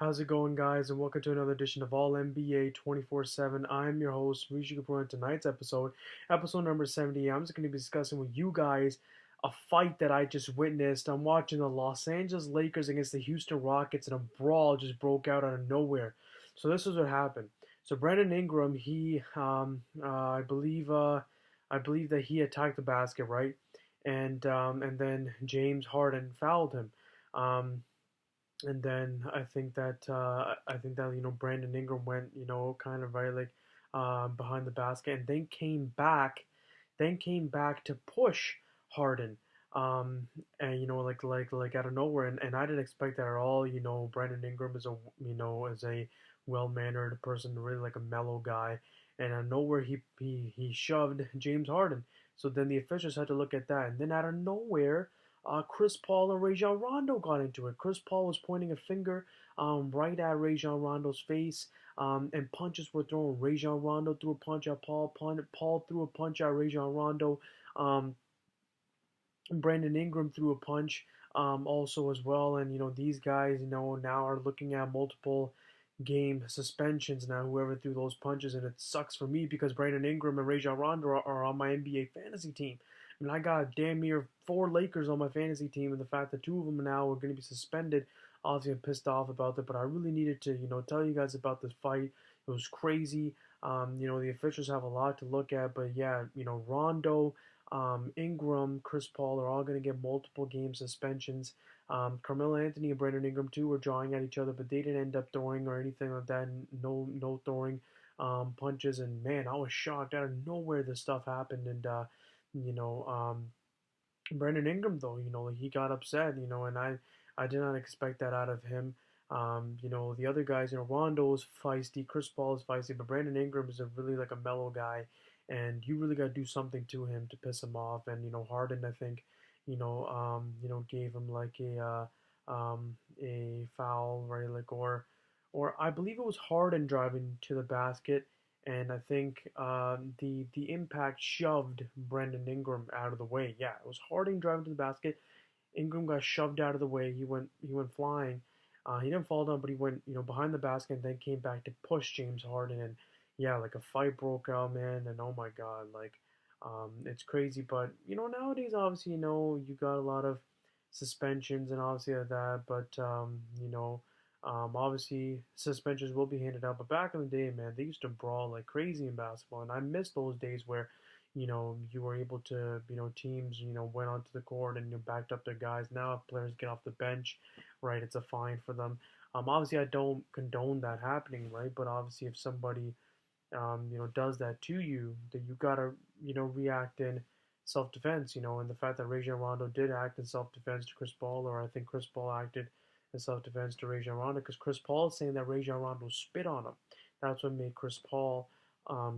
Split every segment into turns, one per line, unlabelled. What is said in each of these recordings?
How's it going, guys? And welcome to another edition of All NBA 24/7. I'm your host, Rishi Kapoor, and tonight's episode number 70. I'm just going to be discussing with you guys a fight that I just witnessed. I'm watching the Los Angeles Lakers against the Houston Rockets, and a brawl just broke out out of nowhere. So this is what happened. So Brandon Ingram, I believe that he attacked the basket, right? And then James Harden fouled him. Um, and then I think that Brandon Ingram went kind of right like behind the basket and then came back to push Harden and like out of nowhere, and I didn't expect that at all. Brandon Ingram is a well-mannered person, really like a mellow guy, and out of nowhere he shoved James Harden. So then the officials had to look at that, and then out of nowhere Chris Paul and Rajon Rondo got into it. Chris Paul was pointing a finger right at Rajon Rondo's face, and punches were thrown. Rajon Rondo threw a punch at Paul. Paul threw a punch at Rajon Rondo. Um, Brandon Ingram threw a punch also as well. And these guys now are looking at multiple game suspensions now, whoever threw those punches, and it sucks for me because Brandon Ingram and Rajon Rondo are on my NBA fantasy team. I mean, I got damn near 4 Lakers on my fantasy team, and the fact that 2 of them now are going to be suspended, obviously I'm pissed off about that. But I really needed to tell you guys about this fight. It was crazy. The officials have a lot to look at, but yeah, Rondo, Ingram, Chris Paul are all going to get multiple game suspensions. Carmelo Anthony and Brandon Ingram too were drawing at each other, but they didn't end up throwing or anything like that. No throwing punches. And man, I was shocked out of nowhere this stuff happened. And you know, Brandon Ingram though, like he got upset, and I did not expect that out of him. The other guys, Rondo's feisty, Chris Paul is feisty, but Brandon Ingram is a really like a mellow guy, and you really got to do something to him to piss him off. And Harden, I think, gave him like a foul, right? Like or I believe it was Harden driving to the basket, and I think the impact shoved Brandon Ingram out of the way. Yeah, it was Harden driving to the basket. Ingram got shoved out of the way. He went flying. He didn't fall down, but he went behind the basket and then came back to push James Harden. And yeah, like a fight broke out, man. And oh my God, like it's crazy. But nowadays, obviously, you got a lot of suspensions and obviously that. But obviously suspensions will be handed out. But back in the day, man, they used to brawl like crazy in basketball, and I miss those days where you were able to, teams, went onto the court and backed up their guys. Now, if players get off the bench, right, it's a fine for them. Obviously, I don't condone that happening, right? But obviously, if somebody, does that to you, then you gotta, react in self-defense, and the fact that Rajon Rondo did act in self-defense to Chris Paul, or I think Chris Paul acted in self-defense to Rajon Rondo, because Chris Paul is saying that Rajon Rondo spit on him. That's what made Chris Paul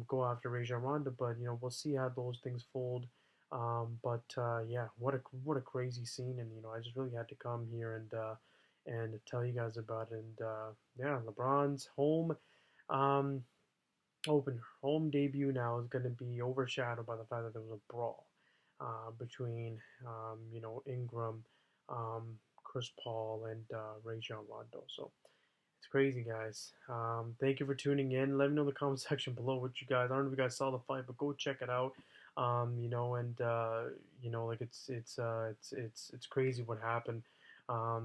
go after Rajon Rondo. But we'll see how those things fold. But yeah, what a crazy scene, and I just really had to come here and tell you guys about it. And yeah, LeBron's um, home debut now is going to be overshadowed by the fact that there was a brawl between Ingram, Chris Paul, and Rajon Rondo. So it's crazy, guys. Thank you for tuning in. Let me know in the comment section below what you guys. I don't know if you guys saw the fight, but go check it out. And like it's crazy what happened. I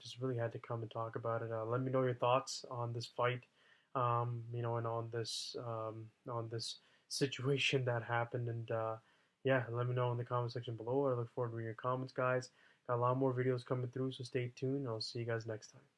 just really had to come and talk about it. Let me know your thoughts on this fight. And on this situation that happened. And yeah, let me know in the comment section below. I look forward to reading your comments, guys. Got a lot more videos coming through, so stay tuned. I'll see you guys next time.